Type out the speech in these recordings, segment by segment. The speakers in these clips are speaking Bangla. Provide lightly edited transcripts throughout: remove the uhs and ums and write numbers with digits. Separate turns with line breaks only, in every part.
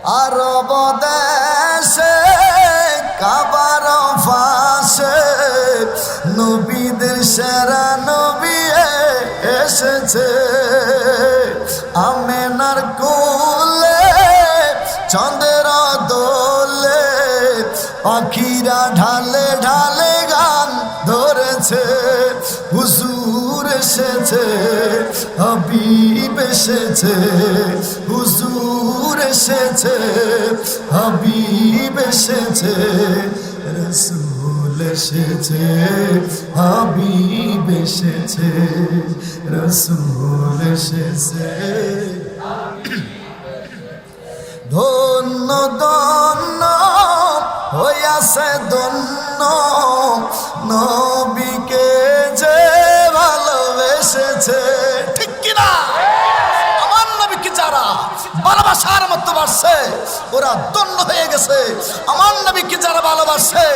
আরব দেশে কাবার ফাঁসে নবীদের সেরা নবী এসেছে। আমেনার কোলে চাঁদের দোলে পাখিরা ঢালে ঢালে গান ধরেছে। হুজুর এসেছে, হাবিব এসেছে, হুজুর এসেছে, হাবিব এসেছে, রসুল এসেছে, হাবিব এসেছে, রসুল এসেছে। ধন্য ধন্য হইয়াছে ধন্য নবীকে যে ভালোবেসেছে। ঠিক কিনা? আমার নবীকে যারা ভালোবাসার মতো বাসছে ওরা ধন্য হয়ে গেছে। আমার নবীকে যারা ভালোবাসে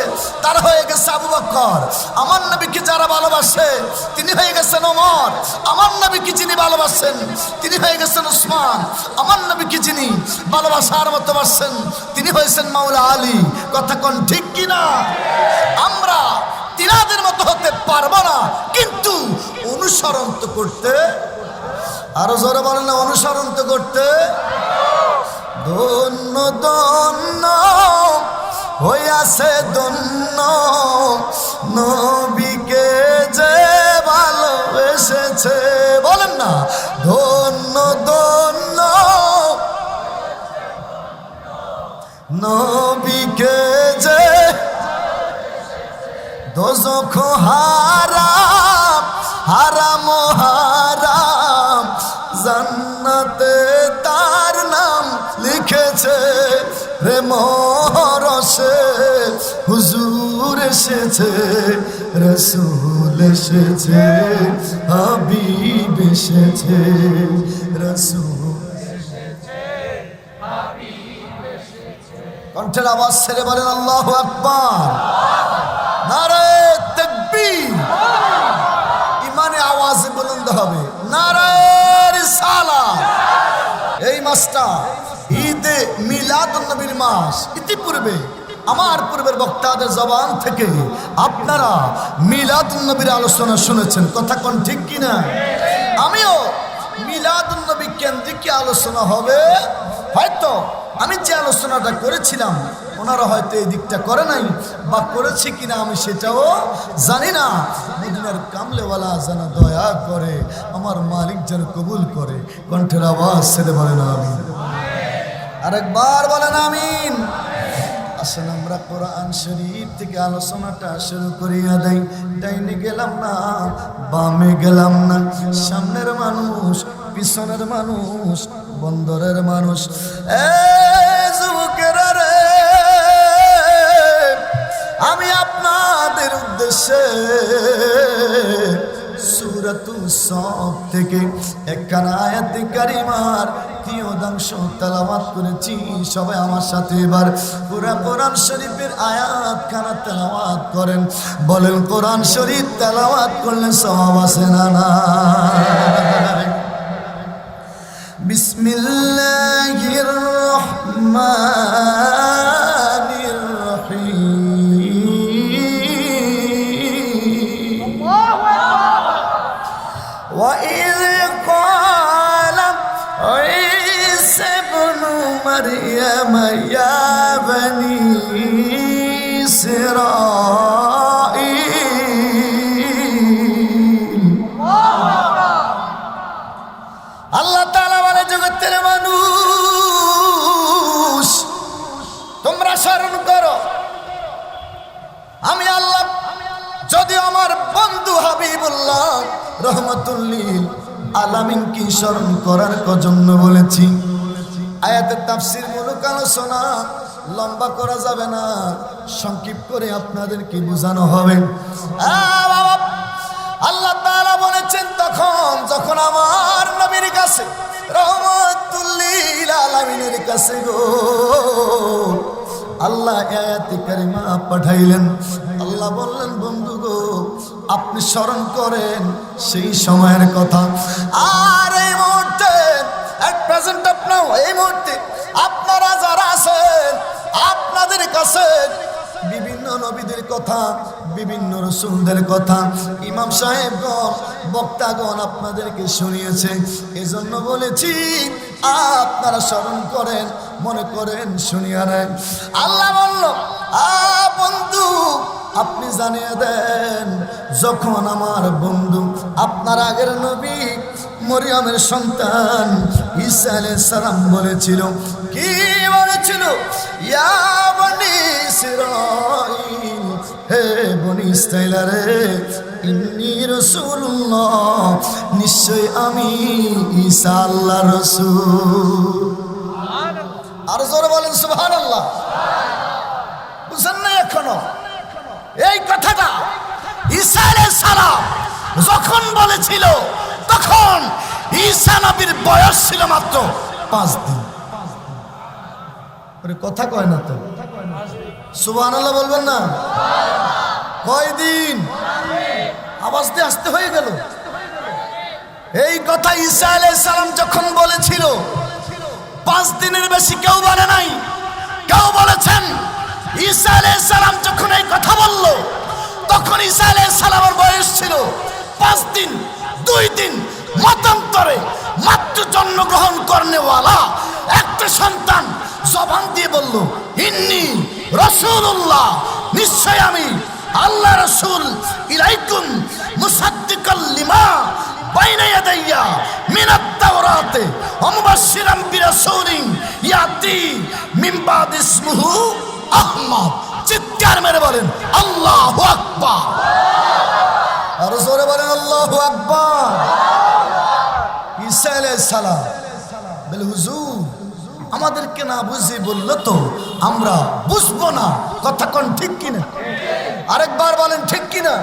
তারা হয়ে গেছে আবু বকর। আমার নবীকে যারা ভালোবাসে তিনি হয়ে গেছেন ওমর। আমার নবীকে যিনি ভালোবাসেন তিনি হয়ে গেছেন উসমান। আমার নবীকে যিনি ভালোবাসার মতো বাসছেন তিনি হয়েছেন মাওলা আলী। কথা কোন ঠিক কিনা? আমরা তিনাদের মতো হতে পারবো না, কিন্তু অনুসরণ তো করতে, আরো জোরে বলেন না, অনুসরণ তো করতে। ধন্য ধন্য হইয়াছে ধন্য নবীকে যে ভালোবেসেছে। বলেন না, ধন্য ধন্য নবীকে যে। দোজখ হারাম হারাম হারাম জান্নাতে তার নাম লিখেছে। প্রেম রসে হুজুর এসেছে, রসুল এসেছে, হাবিব এসেছে, রসুল এসেছে, হাবিব এসেছে। কণ্ঠের আওয়াজ ছেড়ে বলেন আল্লাহু আকবার। নারে তাকবীর। ইমানে আওয়াজ বুলন্দ হবে। নারে রিসালাত। এই মাসটা ঈদে মিলাদুন নবীর মাস। ইতিপূর্বে আমার পূর্বের বক্তাদের জবান থেকে আপনারা মিলাদুন নবীর আলোচনা শুনেছেন। কথা কোন ঠিক কিনা? আমিও মিলাদুন নবী কেন্দ্রিক আলোচনা হবে। হয়তো আমি যে আলোচনাটা করেছিলাম ওনারা হয়তো এই দিকটা করে নাই, বা করেছে কিনা আমি সেটাও জানি না। মদিনার কামলেওয়ালা যেন দয়া করে, আমার মালিক যেন কবুল করে। কণ্ঠের আওয়াজ ছেড়ে বলেন আমিন। আরেকবার বলেন আমিন। আসলে আমরা কোরআন শরীফ থেকে আলোচনাটা শুরু করিয়া দেই। ডাইনে গেলাম না, বামে গেলাম না, সামনের মানুষ, পিছনের মানুষ, বন্দরের মানুষ। যুবকেরা রে, আমি আপনাদের উদ্দেশ্যে সূরাতুস সাফ থেকে একখানা আয়াতে কারিমার তিয়দাংশ তেলাওয়াত করেছি। সবাই আমার সাথে এবার পুরা কোরআন শরীফের আয়াতখানা তেলাওয়াত করেন। বলেন, কোরআন শরীফ তেলাওয়াত করলে সওয়াব আছে না না? বিসমিল্লাহির রহমানির রহিম। وَإِذْ قَالَ عِيسَى ابْنُ مَرْيَمَ يَا بَنِي إسرائيل। আল্লাহ তাআলা বলে, জগতের মানুষ তোমরা স্মরণ করো, আমি আল্লাহ যদি আমার বন্ধু হাবিবুল্লাহ রহমাতুল লিল আলামিন কি স্মরণ করার জন্য বলেছি। আয়াতের তাফসীর মূলক আলোচনা লম্বা করা যাবে না, সংক্ষিপ্ত করে আপনাদেরকে বোঝানো হবে। আল্লাহ তাআলা বলেছেন, যখন আমার নবীর কাছে রহমাতুল লিল আলামিনের কাছে গো আল্লাহ আয়াতে কারিমা পাঠাইলেন। আল্লাহ বললেন, বন্ধু গো আপনি স্মরণ করেন সেই সময়ের কথা। আর এই মুহূর্তে এই মুহূর্তে আপনারা যারা নবীদের কথা, বিভিন্ন রাসূলদের কথা ইমাম সাহেবগণ, বক্তাগণ আপনাদেরকে শুনিয়েছে। এজন্য বলেছি আপনারা স্মরণ করেন, মনে করেন, শুনিয়া নেন। আল্লাহ বলল, বন্ধু আপনি জানিয়ে দেন, যখন আমার বন্ধু আপনার আগের নবী মরিয়মের সন্তান ঈসা আলাইহিস সালাম বলেছিল, কি বলেছিল? ইয়া বনি ইসরাঈল, হে বনি ইসরাঈল রে, ইন্নী রাসূলুল্লাহ, নিশ্চয় আমি ঈসা আল্লাহর রাসূল। আর জোরে বলেন সুবহানাল্লাহ। বুঝেন না এখনো এই কথাটা? ঈসা আলাইহিস সালাম যখন বলেছিল তখন ঈসা নবীর বয়স ছিল মাত্র 5 দিন। কথা কয় না তো, সুবহানাল্লাহ বলবেন না? কয় দিন? আওয়াজ দিয়ে আসতে হয়ে গেল। এই কথা ঈসা আলাইহিস সালাম যখন বলেছিল 5 দিনের বেশি কেউ বলে নাই। কেউ বলেছেন ঈসা আলাইহিস সালাম যখন এই কথা বলল তখন ঈসা আলাইহিস সালামের বয়স ছিল 5 দিন 2 দিন। মতান্তরে মাত্র জন্মগ্রহণ করনেওয়ালা একটা সন্তান জবান দিয়ে বলল, ইন্নী রাসূলুল্লাহ, নিশ্চয় আমি আল্লাহ রাসূল, ইলাইকুম মুসাদ্দিকাল লিমা বাইনা ইয়াদাইয়া মিনাত তাওরাতে ওয়া মুবাশশিরাম বিরাসূলিন ইয়াতি মিন বাদ ইসমুহু আহমদ। চিৎকার মেরে বলেন আল্লাহু আকবার। আর জোরে বলেন আল্লাহু আকবার। ঈসা আলাইহিস সালাম বলে, হুজুর আমাদেরকে না বুঝিয়ে বললো তো আমরা বুঝবো না। কথা কোন ঠিক কিনা? আরেকবার বলেন ঠিক কিনা?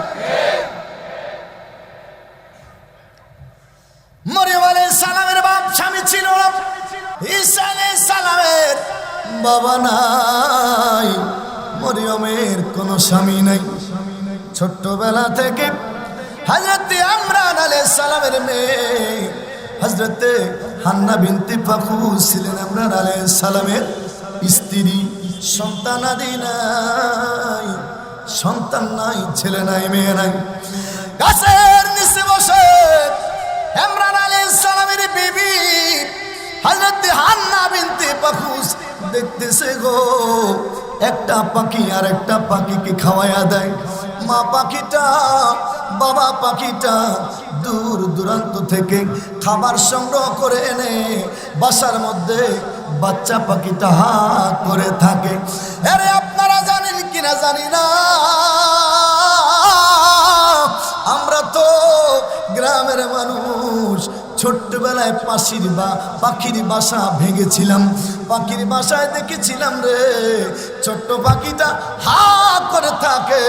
মরিয়ম আলাইহিস সালামের বাপ স্বামী ছিল না, ঈসা আলাইহিস সালামের বাবা নাই, মরিয়মের কোনো স্বামী নাই। ছোট্টবেলা থেকে হযরতে ইমরান আলাইহিস সালামের মেয়ে হযরতে হান্না বিনতে ফাখুস ছিলেন ইমরান আলাইহিস সালামের স্ত্রী। সন্তানাদি নাই, সন্তান নাই, ছেলে নাই, মেয়ে নাই। গাছের নিচে বসে ইমরান আলাইহিস সালামের বিবি হযরতে হান্না বিনতে ফাখুস দেখতেছে গো, একটা পাখি আর একটা পাখিকে খাওয়ায়া দেয়। মা পাখিটা, বাবা পাখিটা দূর দূরান্ত থেকে খাবার সংগ্রহ করে এনে বাসার মধ্যে বাচ্চা পাখিটা হা করে থাকে। আরে আপনারা জানেন কিনা জানি না, আমরা তো গ্রামের মানুষ। ছোট্টবেলায় পাখির বাসা ভেঙেছিলাম। পাখির বাসায় দেখেছিলাম রে, ছোট্ট পাখিটা হা করে থাকে।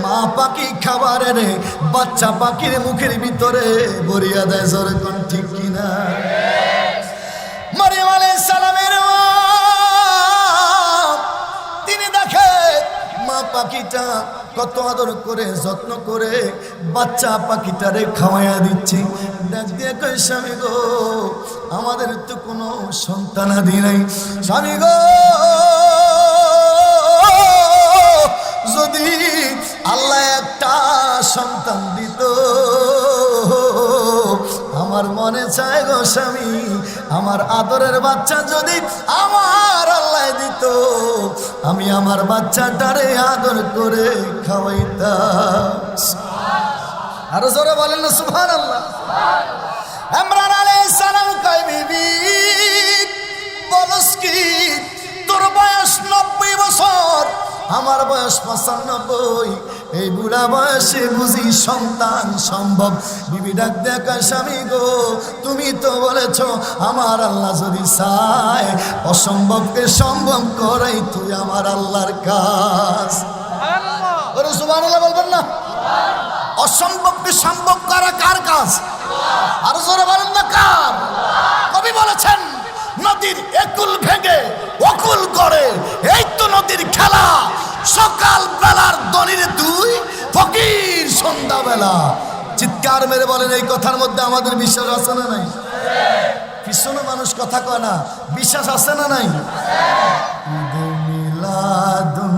মা পাখি খাবার রে বাচ্চা পাখির মুখের ভিতরে ভরিয়া দেয়। জোরে কোন ঠিক কিনা? মরিয়ম আলাইহিস সালামের মা, তিনি দেখে মা পাখিটা কত আদর করে যত্ন করে বাচ্চা পাখিটারে খাওয়াইয়া দিচ্ছে। ডাক দিয়ে কই, স্বামী গো আমাদের তো কোনো সন্তানাদি নাই। স্বামী গো যদি আল্লাহ একটা সন্তান দিত, আমার মনে চায় গো স্বামী, আমার আদরের বাচ্চা যদি আমার আল্লাহ দিত, আমি আমার বাচ্চাটারে আদর করে খাওয়াইতাম। আরো জোরে বলেন না সুবহানাল্লাহ। ইমরান আলাইহিস সালাম কয়, বিবি বলস কি, তোর বয়স 90 বছর, আমার বয়স 95, এই বুড়া বয়সে বুঝি সন্তান সম্ভব? বিবি ডাক দেখা, স্বামী গো তুমি তো বলেছ আমার আল্লাহ যদি চায় অসম্ভবকে সম্ভব করাই তুই আমার আল্লাহর কাজ। সুবহানাল্লাহ বলবেন না? অসম্ভবকে সম্ভব করা কার কাজ? আর জোরে বলেন না কার? কবি বলেছেন নদীর একুল ভেঙে অকুল করে, এই তো নদীর খেলা। সকাল বেলার দনির তুই ফকির সন্ধ্যা বেলা। চিৎকার মেরে বলেন এই কথার মধ্যে আমাদের বিশ্বাস আছে না নাই? পিছনে মানুষ কথা কয় না, বিশ্বাস আছে না নাই? ঈদে মিলাদুন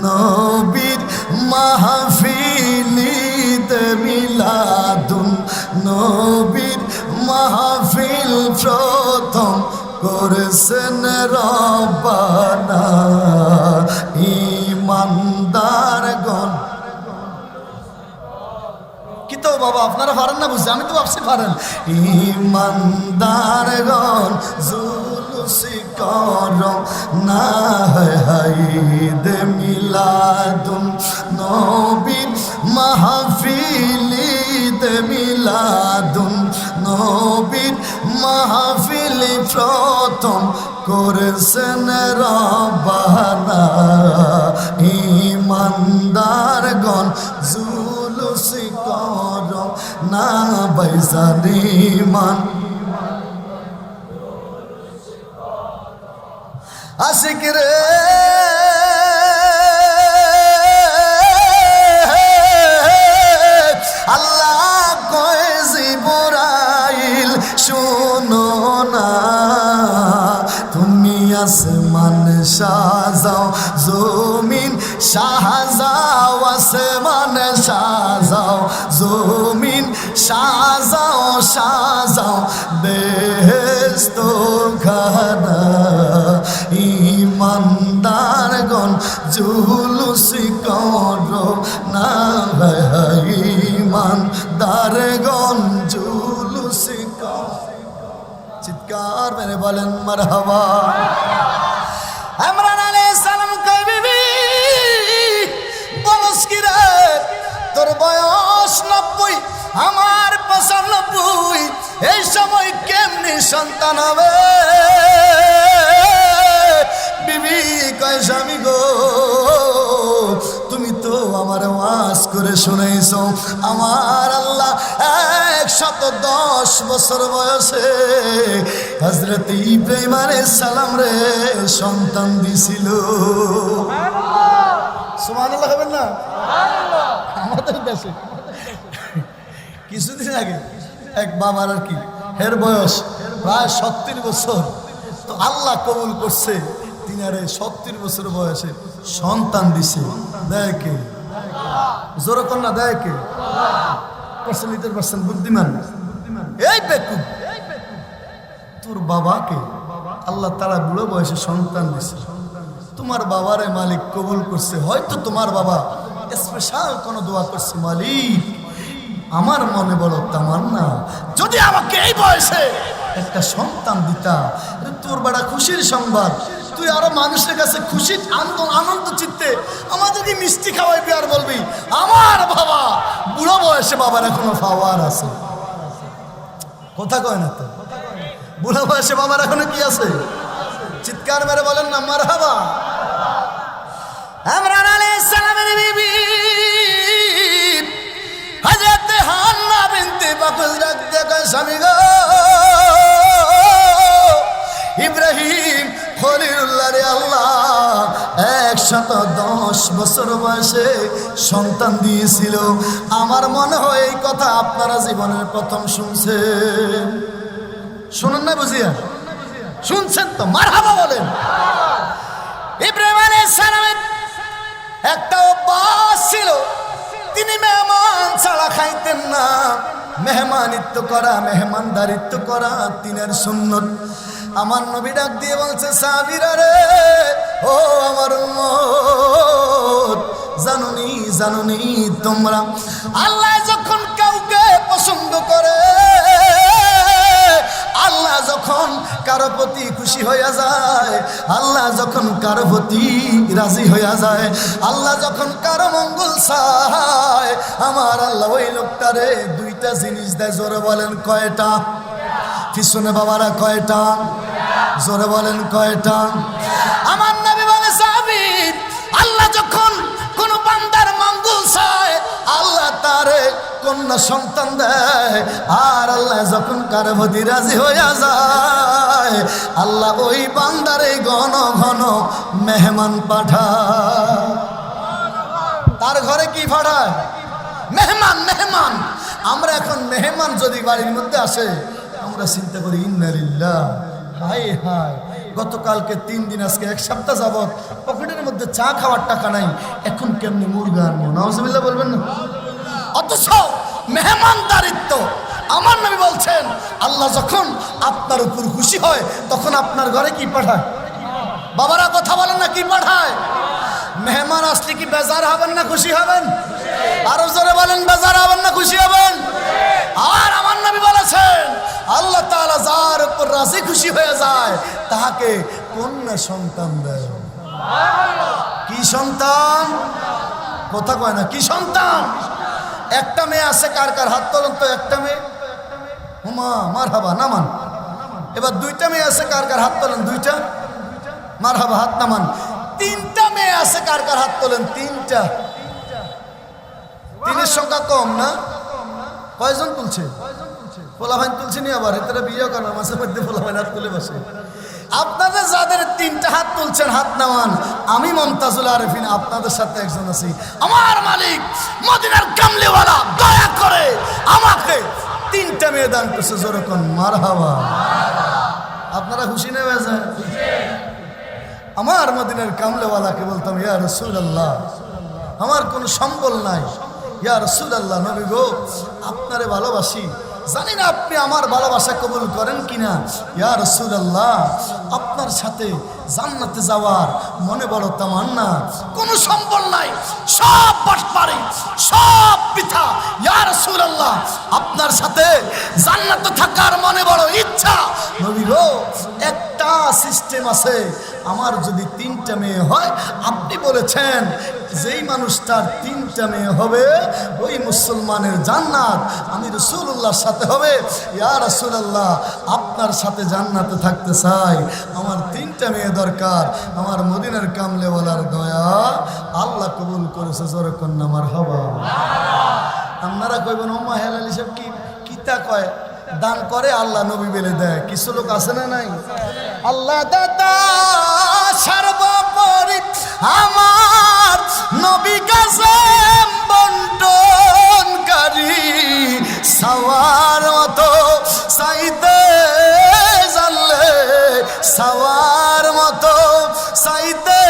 নবী রব্বানা ইমানদারগণ। কি তো বাবা আপনারা পারেন না বুঝছি, আমি তো ভাবছি পারেন। ইমানদারগণ জুলুসি করো না হাইদে মিলাদুন নবীর মাহফিলি দে মিলাদুন নবীর মাহফিলি প্রথম করেছেন রব্বানা ইমানদারগণ জুলুসি করো না বাইজান ইমান। আশিক রে আল্লাহ কয় জিবরাইল শুনো না, তুমি আসমান সাজাও জমিন সাজাও, আসমান সাজাও জমিন সাজাও, সাজাও বেহেশত খানা ইমানদারগণ জুলুসি করো না ইমানদারগণ জুলুসি করো। চিৎকার মেরে বলেন মারহাবা। ইমরান আলাইহিস সালাম কয় বিবি বলস কি রে তোর বয়স 90 আমার 95, এই সময় কেমনি সন্তান হবে? বিবি কয় স্বামী গো তুমি তো আমার ওয়াজ করে শুনাইছো, আমার আল্লাহ 110 বছর বয়সে হযরত ইব্রাহিম আলাইহিস সালাম রে সন্তান দিছিল। সুবহানাল্লাহ বলেন না? সুবহানাল্লাহ। আমাদের দেশে কিছুদিন আগে এক বাবার আর কি এর বয়স প্রায় 70 বছর, তো আল্লাহ কবুল করছে তিনারে 70 বছর বয়সে সন্তান দিছে। দেয় কে? জোরে কন্যা দেয় কে? পার্সেন্টের পার্সেন্ট বুদ্ধিমান। এই বেকুব তোর বাবাকে আল্লাহ তারা বুড়ো বয়সে সন্তান দিছে, তোমার বাবারে মালিক কবুল করছে। হয়তো তোমার বাবা স্পেশাল কোনো দোয়া করছে, মালিক আমার মনে বড় তামান্না যদি আমাকে এই বয়সে একটা সন্তান দিতা। তোর বড় খুশির সংবাদ, তুই আরো মানুষের কাছে খুশি আনন্দ চিত্তে আমাদেরকে মিষ্টি খাওয়াইবি আর বলবি আমার বাবা বুড়ো বয়সে বাবার এখনো পাওয়ার আছে। কথা কয় না তো? বুড়ো বয়সে বাবার এখনো কি আছে? চিৎকার মেরে বলেন না মারহাবা। ইমরান আলাইহিস সালামের বিবি হযরত হান্না বিনতে বাকুল রাখতে কয় স্বামী গো ইব্রাহিম খলিলুল্লাহ রে আল্লাহ 110 বছর বয়সে সন্তান দিয়েছিল। আমার মনে হয় এই কথা আপনারা জীবনের প্রথম শুনছেন। শুনুন না বুঝিয়া? শুনছেন তো? মারহাবা বলেন। ইব্রাহিম আলাইহিস সালামের একটা অভ্যাস ছিল, তিনি মেহমান ছাড়া খাইতেন না। মেহমানিত্ব করা, মেহমানদারিত্ব করা তিনার সুন্নত। আমার নবী ডাক দিয়ে বলছে সাহাবীরা রে ও আমার উম্মত, জানুনি তোমরা আল্লাহ যখন কাউকে পছন্দ করে, আল্লাহ যখন কারো প্রতি খুশি হইয়া যায়, আল্লাহ যখন কারো প্রতি রাজি হইয়া যায়, আল্লাহ যখন কারো মঙ্গল চায়, আমার আল্লাহ ওই লোকটারে 2টা জিনিস দেয়। জোরে বলেন কয়টা? পিছনে বাবারা কয়টা? জোরে বলেন কয়টা? আমার নবী বলে সাহাবী আল্লাহ যখন কোন বান্দার মঙ্গল চায়, আল্লাহ তারে কন্যা সন্তান দেয়। আর আল্লাহ যখন কারো প্রতি রাজি হইয়া যায়, আল্লাহ ওই বান্দারে ঘন ঘন মেহমান পাঠায়। তার ঘরে কি পাঠায়? মেহমান। মেহমান আমরা এখন মেহমান যদি বাড়ির মধ্যে আসে আমরা চিন্তা করি ইন্না লিল্লাহ, হায় হায় গতকালকে 3 দিন আজকে 1 সপ্তাহ যাবত পকেটের মধ্যে চা খাওয়ার টাকা নাই, এখন কেমনি মুরগা আনবো? নাউজুবিল্লাহ বলবেন না? অথচ মেহমানদারিত্ব আমার নবী বলছেন আল্লাহ যখন আপনার উপর খুশি হয় তখন আপনার ঘরে কি পাঠায়? বাবারা কথা বলেন না, কি পাঠায়? মেহমান আসলে কি বেজার হবেন না খুশি হবেন? আরো জোরে বলেন, বেজার হবেন না খুশি হবেন? আর আমার নবী বলেছেন আল্লাহ তাআলা যার উপর রাজি খুশি হয়ে যায় তাহাকে কন্যা সন্তান দেয়। কি সন্তান? কথা কয় না, কি সন্তান? একটা মেয়ে আছে, কার কার হাত তোলেন তো। একটা মেয়ে, হুমা মারহাবা, নামান। এবার দুইটা মেয়ে আছে, কার কার হাত তোলেন? দুইটা, মারহাবা, হাত নামান। তিনটা মেয়ে আছে, কার কার হাত তোলেন? তিনটা। তিনের সংখ্যা কম না? কয়জন তুলছে? পোলাভাইন তুলছে নি? আবার এটারা বিয়ে করেন, মাঝে মধ্যে পোলাভাইন হাত তুলে বসে। আপনাদের যাদের তিনটা হাত তুলছেন হাত নামান। আমি মমতাজুল আরেফিন আপনাদের সাথে একজন আছি। আমার মালিক মদিনার কামলিওয়ালা দয়া করে আমাকে তিনটা মেয়ে দান করছে। যেরকম মারহাবা। আপনারা খুশি নেই? আমার মদিনার কামলিওয়ালাকে বলতাম, ইয়া রাসূলুল্লাহ, আমার কোনো সম্বল নাই, ইয়া রাসূলুল্লাহ, নবী গো আপনারে ভালোবাসি, জানি না আপনি আমার ভালোবাসা কবুল করেন কিনা। ইয়া রাসূলুল্লাহ, আপনার সাথে জান্নাতে যাওয়ার মনে বড় তামান্না, কোনো সম্বল নাই, সব বাটপারি, সব পিঠা। ইয়া রাসূলুল্লাহ, আপনার সাথে জান্নাতে থাকার মনে বড় ইচ্ছা। নবী গো একটা সিস্টেম আছে, আমার যদি তিনটা মেয়ে হয়, আপনি বলেছেন যেই মানুষটার তিনটা মেয়ে হবে ওই মুসলমানের জান্নাত আমি রাসূলুল্লাহর সাথে হবে। ইয়া রাসূলুল্লাহ, আপনার সাথে জান্নাতে থাকতে চাই, আমার তিনটা মেয়ে দরকার। আমার মদিনার কামলেওয়ালার দয়া আল্লাহ কবুল করেছে। জোরে কন্যা মারহাবা। আপনারা কইবেন ওমা হেলাল হিসাব কি কিতা কয়? দান করে আল্লাহ, নবী বেলে দেয়। কিছু লোক আছে না নাই? আল্লাহ দাতা সর্বোপরি আমার নবী কাছে বন্টনকারী, সাওয়ার মতো চাইতে জানলে, সাওয়ার মতো চাইতে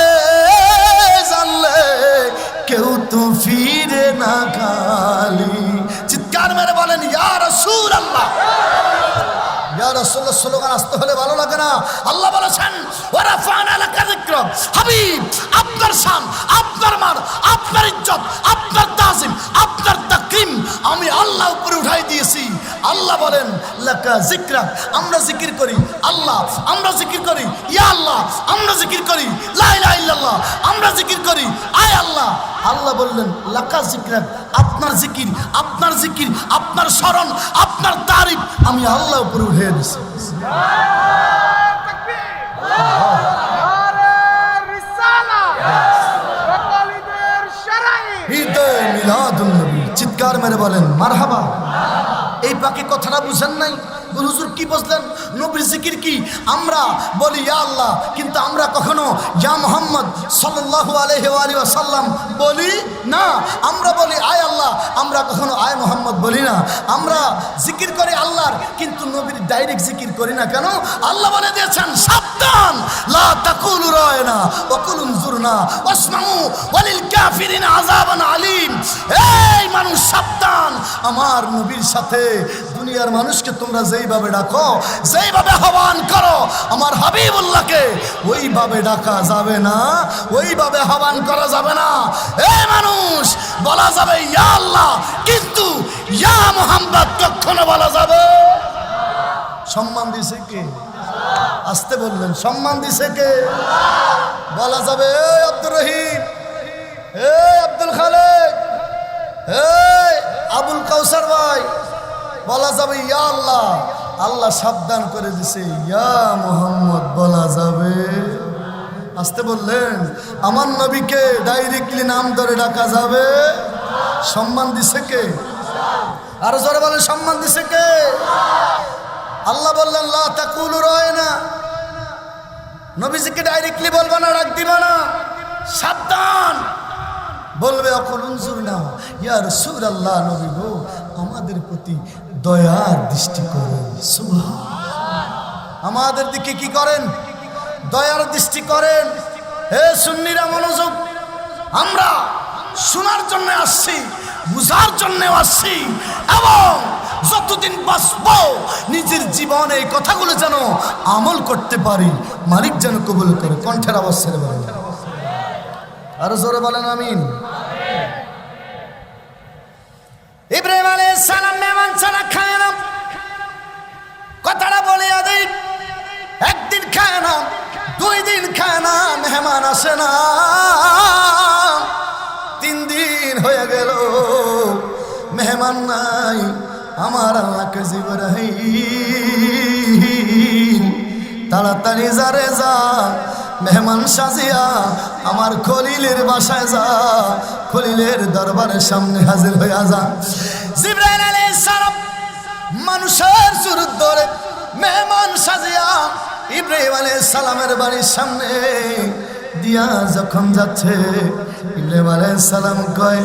জানলে কেউ তো ফিরে না খালি। চিৎকার মেরে বলেন ইয়া রাসূলুল্লাহ। ইয়া রাসূলুল্লাহ স্লোগান আসতে হলে ভালো লাগে না? আল্লাহ বলেছেন ওয়া রাফা'না লাকা যিকরাক, হাবিব আপনার শান, আপনার মান, আপনার ইজ্জত, আপনার তাজিম, আপনার তাকরীম আমি আল্লাহ উপরে উঠাই দিয়েছি। আল্লাহ বলেন লাকা যিকরাক, আমরা জিকির করি আল্লাহ, আমরা জিকির করি ইয়া আল্লাহ, আমরা জিকির করি লা ইলাহা ইল্লাল্লাহ, আমরা জিকির করি আয় আল্লাহ। আল্লাহ বললেন লাকা যিকরাক, আপনার জিকির, আপনার জিকির, আপনার স্মরণ, আপনার তারিফ আমি আল্লাহ উপরে উঠিয়ে দিয়েছি। চিৎকার মেরে বলেন মারহাবা। এই পাকে কথাটা বুঝেন নাই? হুজুর কি বুঝলেন? নবীর জিকির কি? আমরা বলি ইয়া আল্লাহ, কিন্তু আমরা কখনো ইয়া মুহাম্মদ সাল্লাল্লাহু আলাইহি ওয়া সাল্লাম বলি না। আমরা বলি আয় আল্লাহ, আমরা কখনো আয় মুহাম্মদ বলি না। আমরা জিকির করি আল্লাহর, কিন্তু নবীর ডাইরেক্ট জিকির করি না। কেন? আল্লাহ বলে দিয়েছেন সাবধান, লা তাকুলু রায়না ওয়া কুলু জুরনা ওয়াসমাউ ওয়ালিল কাফিরিন আযাবান আলীম। এই মানুষ সাবধান, আমার নবীর সাথে দুনিয়ার মানুষকে তোমরা যেইভাবে ডাকো, যেইভাবে আহ্বান করো, আমার হাবিবুল্লাহকে ওইভাবে ডাকা যাবে না, ওইভাবে আহ্বান করা যাবে না। এই মানুষ বলা যাবে ইয়া আল্লাহ, কিন্তু ইয়া মুহাম্মদ কখনো বলা যাবে। সম্মান দিছে কে? আসতে বললেন, সম্মান দিছে কে? বলা যাবে এই আব্দুর রহিম, এই আব্দুল খালেক, এই আবুল কাউসার ভাই, বলা যাবে ইয়া আল্লাহ। আল্লাহ সাবধান করে দিছে ইয়া মুহাম্মদ বলা যাবে। আসতে বললেন আমার নবীকে ডাইরেক্টলি নাম ধরে ডাকা যাবে। সম্মান দিছে কে? আরো জোরে বলেন, সম্মান দিছে কে? আল্লাহ বললেন লা তাকুলু রায়না, নবীজিকে ডাইরেক্টলি বলবা না, ডাক দিবা না, সাবধান বলবে অকুল উনজুরনা ইয়া রাসূলুল্লাহ, নবী গো আমাদের প্রতি দয়ার দৃষ্টি করেন। সুবহানাল্লাহ, আমাদের দিকে কি করেন? দয়ার দৃষ্টি করেন। হে সুন্নিরা মনোযোগ, আমরা শোনার জন্য আসছি, বুঝার জন্য আসছি, এবং যতদিন বাঁচব নিজের জীবনে এই কথাগুলো যেন আমল করতে পারি, মালিক যেন কবুল করে। কণ্ঠের আওয়াজ ছেড়ে বলেন, আরো জোরে বলেন আমিন। ইব্রাহিম আলাইহিস সালাম মেহমান ছাড়া খায় না, কথাটা বলে দেই। একদিন খায় না, 2 দিন খায় না, মেহমান আসে না। 3 দিন হয়ে গেল, মেহমান নাই। আমার আল্লাহকে জিবরাইল তাড়াতাড়ি যারে যা, মেহমান সাজিয়া আমার খলিলের বাসায় যা, খলিলের দরবারের সামনে হাজির হইয়া যা। জিবরাইল আলাইহিস সালাম মানুষের সুরত ধরে মেহমান সাজিয়া ইব্রাহিম আলাইহিস সালামের বাড়ির সামনে দিয়া যখন যাচ্ছে, ইব্রাহিম আলাইহিস সালাম কয়,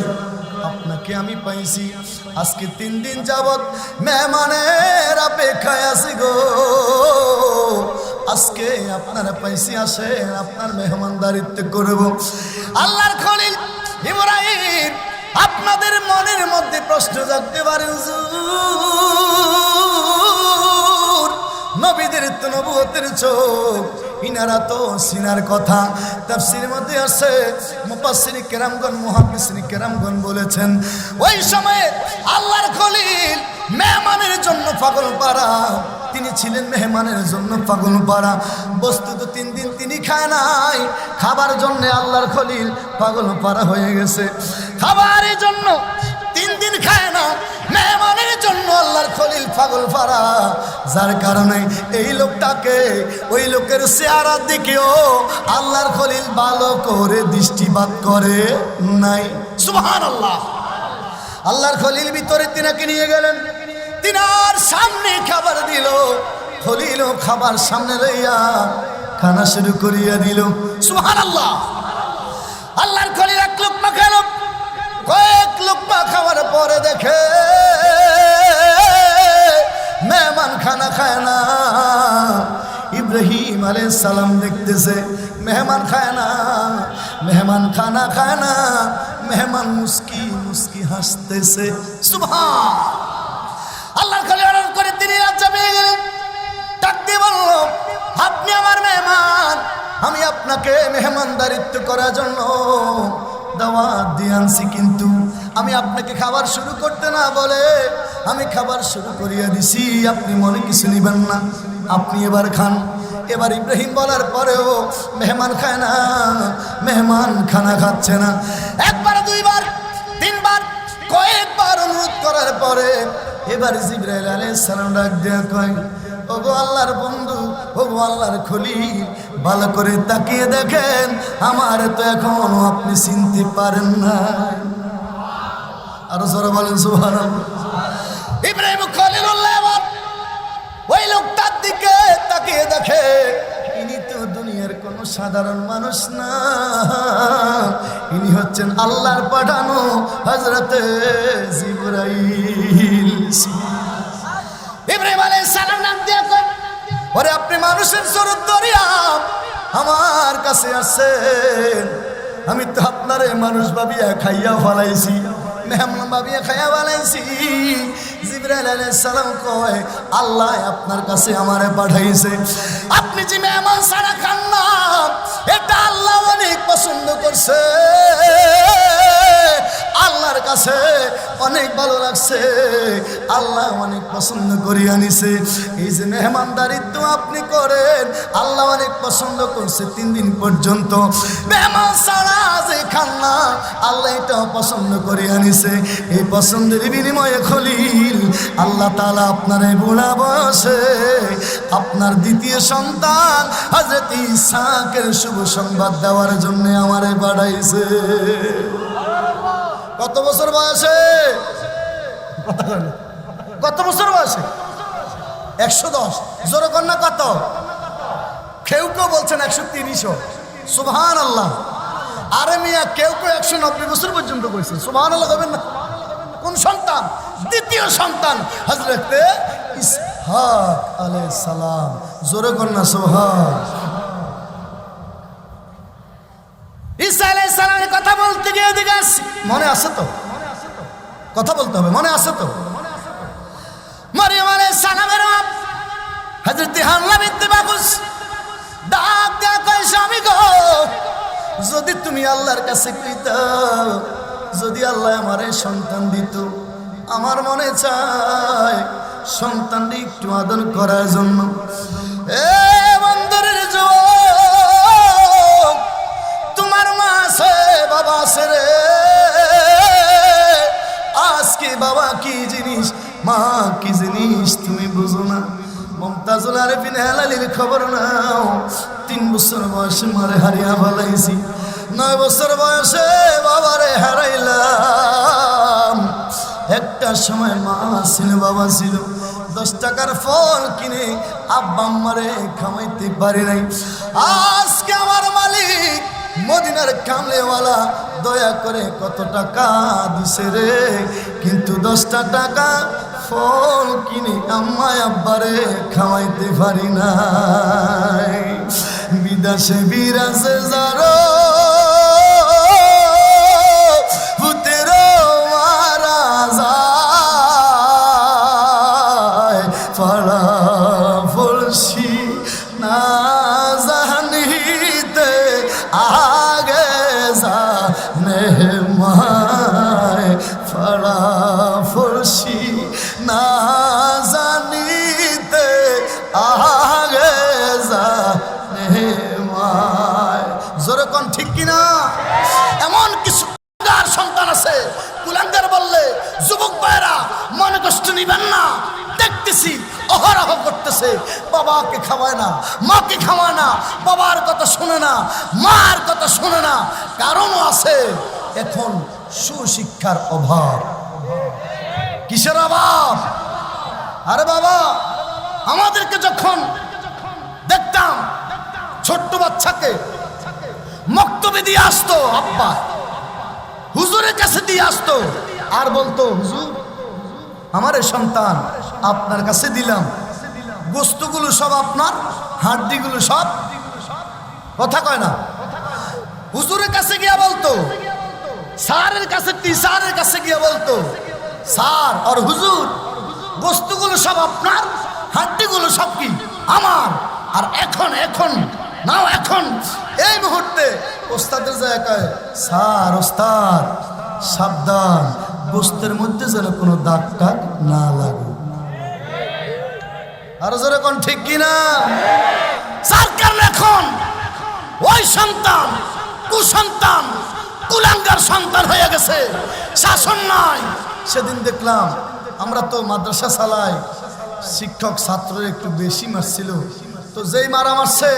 আপনাকে আমি পাইছি। আজকে 3 দিন যাবত মেহমানের অপেক্ষায় আছি গো। আজকে আপনারা পাইছি, আসেন আপনার মেহমানদারিত্ব করব। আল্লাহর খলিল ইব্রাহিম, আপনাদের মনের মধ্যে প্রশ্ন জাগতে পারে, হুজুর নবীদের তো নবুয়তের চোখ, ইনারা তো সিনার কথা। তাফসীরের মধ্যে আছে, মুফাসসির কেরামগণ, মুহাদ্দিসিন কেরামগণ বলেছেন, ওই সময়ে আল্লাহর খলিল মেহমানের জন্য পাগল পারা, তিনি ছিলেন মেহমানের জন্য পাগল পারা। বস্তুত 3 দিন তিনি খায় নাই, খাবার জন্য আল্লাহর খলিল পাগল পারা হয়ে গেছে। খাবারের জন্য 3 দিন খায় না, মেহমানের জন্য আল্লাহর খলিল পাগল পারা। যার কারণে এই লোকটাকে, ওই লোকের চেহারার দিকেও আল্লাহর খলিল ভালো করে দৃষ্টিপাত করে নাই। সুবহানাল্লাহ। আল্লাহর খলিল ভিতরে তিনাকে নিয়ে গেলেন, তিনার সামনে খাবার দিল। খলিলও খাবার সামনে লইয়া খানা শুরু করিয়া দিল। সুবহানাল্লাহ। আল্লাহর খলিল 1 লোকমা খেল। কয়েক লোকমা খাওয়ার পরে দেখে মেহমান খানা খায় না। ইব্রাহিম আলাইহিস সালাম দেখতেছে মেহমান খায় না, মেহমান খানা খায় না, মেহমান মুস্কি মুস্কি হাসতেছে। সুবহান। আল্লাহর খলিল অর্ডার করে তিনি লজ্জা পেয়ে গেলেন, ডাক দিয়ে বলল, আপনি আমার মেহমান, আমি আপনাকে মেহমানদারিত্ব করার জন্য দাওয়াত দিয়ে আনছি, কিন্তু আমি আপনাকে খাবার শুরু করতে না বলে আমি খাবার শুরু করিয়া দিছি। আপনি মনে কিছু নিবেন না, আপনি এবার খান। এবার ইব্রাহিম বলার পরেও মেহমান খায় না, মেহমান খানা খাচ্ছে না। 1 বার 2 বার 3 বার কয়েকবার অনুরোধ করার পরে এবার জিবরাইল আলাইহিস সালাম ডাক দিয়া কয়, ওগো আল্লাহর বন্ধু, ওগো আল্লাহর খলিল, ভালো করে তাকিয়ে দেখেন, আমার তো এখনো আপনি চিনতে পারেন না। আরো জোরে বলেন সুবহানাল্লাহ। ইব্রাহিম খলিলুল্লাহ ওই লোকটার দিকে তাকিয়ে দেখে, ইনি তো দুনিয়ার কোনো সাধারণ মানুষ না, ইনি হচ্ছেন আল্লাহর পাঠানো হযরতে জিবরাইল। ইব্রাহিম আলাইহিস সালাম নাম দিয়া কয়, ওরে আপনি মানুষের সুরত ধরিয়া আমার কাছে আসছেন, আমি তো আপনারে মানুষ ভাবিয়া খাইয়া ফলাইছি, মেহমান ভাবিয়া খাইয়া ফলাইছি। জিবরাইল আলাইহিস সালাম কয়, আল্লাহ আপনার কাছে আমারে পাঠাইছে। আপনি যে মেহমান ছাড়া খান না, এটা আল্লাহ অনেক পছন্দ করছে, আল্লাহর কাছে অনেক ভালো লাগছে, আল্লাহ অনেক পছন্দ করিয়া নিছে। এই যে মেহমানদারিত্ব আপনি করেন, আল্লাহ অনেক পছন্দ করছে। 3 দিন পর্যন্ত মেহমান ছাড়া যে খান না, আল্লাহ এটাও পছন্দ করিয়া নিছে। এই পছন্দের বিনিময়ে খলিল আল্লাহ তাআলা আপনার এই বুড়া বয়সে আপনার দ্বিতীয় সন্তান হযরত ইসহাকের শুভ সংবাদ দেওয়ার জন্য আমারে পাঠাইছে। কত বছর বয়সে? কত বছর বয়সে? 110। জোরে কন্যা কত? কেউ কেউ বলছেন 130। সুবহানাল্লাহ। আরে মিয়া, কেউ কেউ 190 বছর পর্যন্ত কইছেন। সুবহানাল্লাহ কবেন না? কোন সন্তান? দ্বিতীয় সন্তান হযরত ইসহাক আলাইহিস সালাম। জোরে কন্যা সুবহান। ঈসা আলাইহিস সালামের কথা বলতে গিয়ে এদিকে আসছি, মনে আছে তো? কথা বলতে হবে, মনে আছে তো? মারিয়াম আলাইহিস সালামের মা হযরত হান্না বিনতে বাকুস ডাক দেয়া কয় স্বামী গো, যদি তুমি আল্লাহর কাছে কইতা, যদি আল্লাহ আমারে সন্তান দিত, আমার মনে চায় সন্তানটি একটু আদর করার জন্য। এ বন্দরের যুবক, তোমার মা আছে বাবা আছে রে, আজকে বাবা কি জিনিস মা কি জিনিস তুমি বুঝো না। মুমতাজুল আরেফিন হেলালির খবর নাও, 3 বছর বয়সে মারে হারিয়া ফেলাইছি, 9 বছর বয়সে বাবারে হারাইলাম। একটা সময় মা ছিল বাবা ছিল, 10 টাকার ফল কিনে আব্বা আম্মারে খাওয়াইতে পারি নাই। আজকে আমার মালিক মদিনার কামলেওয়ালা দয়া করে কত টাকা দিছে রে, কিন্তু 10টা টাকা ফল কিনে আম্মা আব্বারে খাওয়াইতে পারি নাই। বিদেশে বিরাজে যারো ভূতেরও মারা যায়, পাড়া পড়শি না জানিতে আগে জানে মায়, পাড়া পড়শি না জানিতে আগে জানে মায়। জোরে কোন ঠিক কিনা? এমন কিছু সন্তান আছে কুলাঙ্গার বললে যুবক ভাইরা মনে কষ্ট নিবেন না, দেখতেছি অহরহ করতেছে, বাবাকে খাওয়ায় না, মাকে খাওয়ায় না, বাবার কথা শোনে না, মার কথা শোনে না। কারণও আছে, এখন সুশিক্ষার অভাব। কিসের অভাব? আরে বাবা, আমাদেরকে যখন দেখতাম ছোট্ট বাচ্চাকে মক্তবে দিয়ে আসতো আব্বা, হুজুরের কাছে দিয়ে আসতো, আর বলতো হুজুর আমার এই সন্তান আপনার কাছে দিলাম, গোস্তগুলো সব আপনার, হাড্ডিগুলো সব, কথা কয় না। হুজুরের কাছে গিয়া বলতো, স্যারের কাছে টিচারের কাছে গিয়া বলতো, স্যার আর হুজুর গোস্তগুলো সব আপনার, হাড্ডিগুলো সব কি আমার। আর এখন নাও এখন এই মুহূর্তে ওস্তাদের জায়গায়, স্যার ওস্তাদ সাবধান, গোস্তের মধ্যে যেন কোনো দাগ টাগ না লাগে। আরো জোরে কোন ঠিক কিনা? যার কারণে এখন ওই সন্তান কুসন্তান কুলাঙ্গার সন্তান হয়ে গেছে, শাসন নাই। সেদিন দেখলাম, আমরা তো মাদ্রাসা চালাই, শিক্ষক ছাত্রের একটু বেশি মারছিল, তো যেই মারা মারছে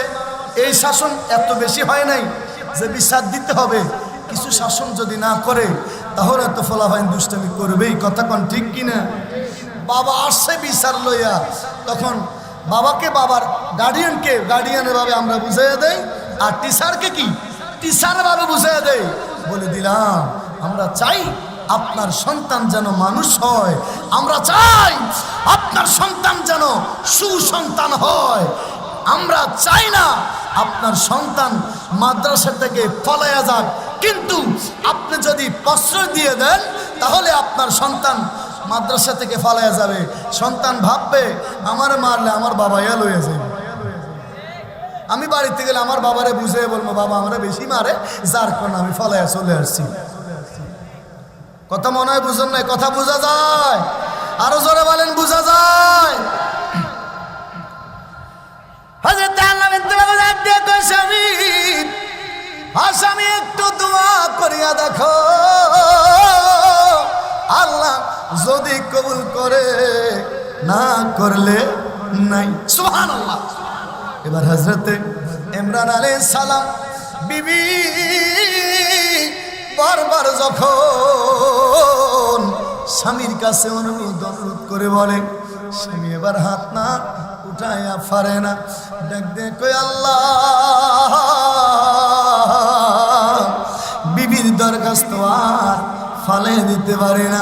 এই শাসন এত বেশি হয় নাই যে বিচার দিতে হবে। কিছু শাসন যদি না করে তাহলে এত ফলাফল দুষ্টামি করবেই, কথা কোন ঠিক কিনা? বাবা আসছে বিচার লইয়া, তখন বাবাকে বাবার গার্ডিয়ানকে গার্ডিয়ানের ভাবে আমরা বুঝাইয়া দেই, আর টিচারকে কি টিচার ভাবে বুঝাইয়া দেই। বলে দিলাম আমরা চাই আপনার সন্তান যেন মানুষ হয়, আমরা চাই আপনার সন্তান যেন সুসন্তান হয়, আমরা চাই না আপনার সন্তান মাদ্রাসা থেকে পলায়া যাক। কিন্তু আপনি যদি প্রশ্রয় দিয়ে দেন তাহলে আপনার সন্তান মাদ্রাসা থেকে পলায়া যাবে। সন্তান ভাববে আমার মারলে আমার বাবা ইয়া লইয়া যাবে। আমি বাড়িতে গেলে আমার বাবারে বুঝিয়ে বলবো, বাবা আমরা বেশি মারে, যার কারণে আমি পলায়া চলে আসছি। কথা মনে হয় বুঝুন নাই? কথা বোঝা যায়? আরো জোরে বলেন, বোঝা যায়? আসামি একটু দোয়া করিয়া দেখো, আল্লাহ যদি কবুল করে, না করলে নাই। সুবহানাল্লাহ। এবার হযরতে ইমরান আলাইহিস সালাম বিবি বারবার যখন স্বামীর কাছে অনুরোধ করে বলে, স্বামী এবার হাত না উঠাইয়া পারে না, ডাক দিয়ে কই আল্লাহ বিবির দরখাস্ত আর ফালে দিতে পারে না।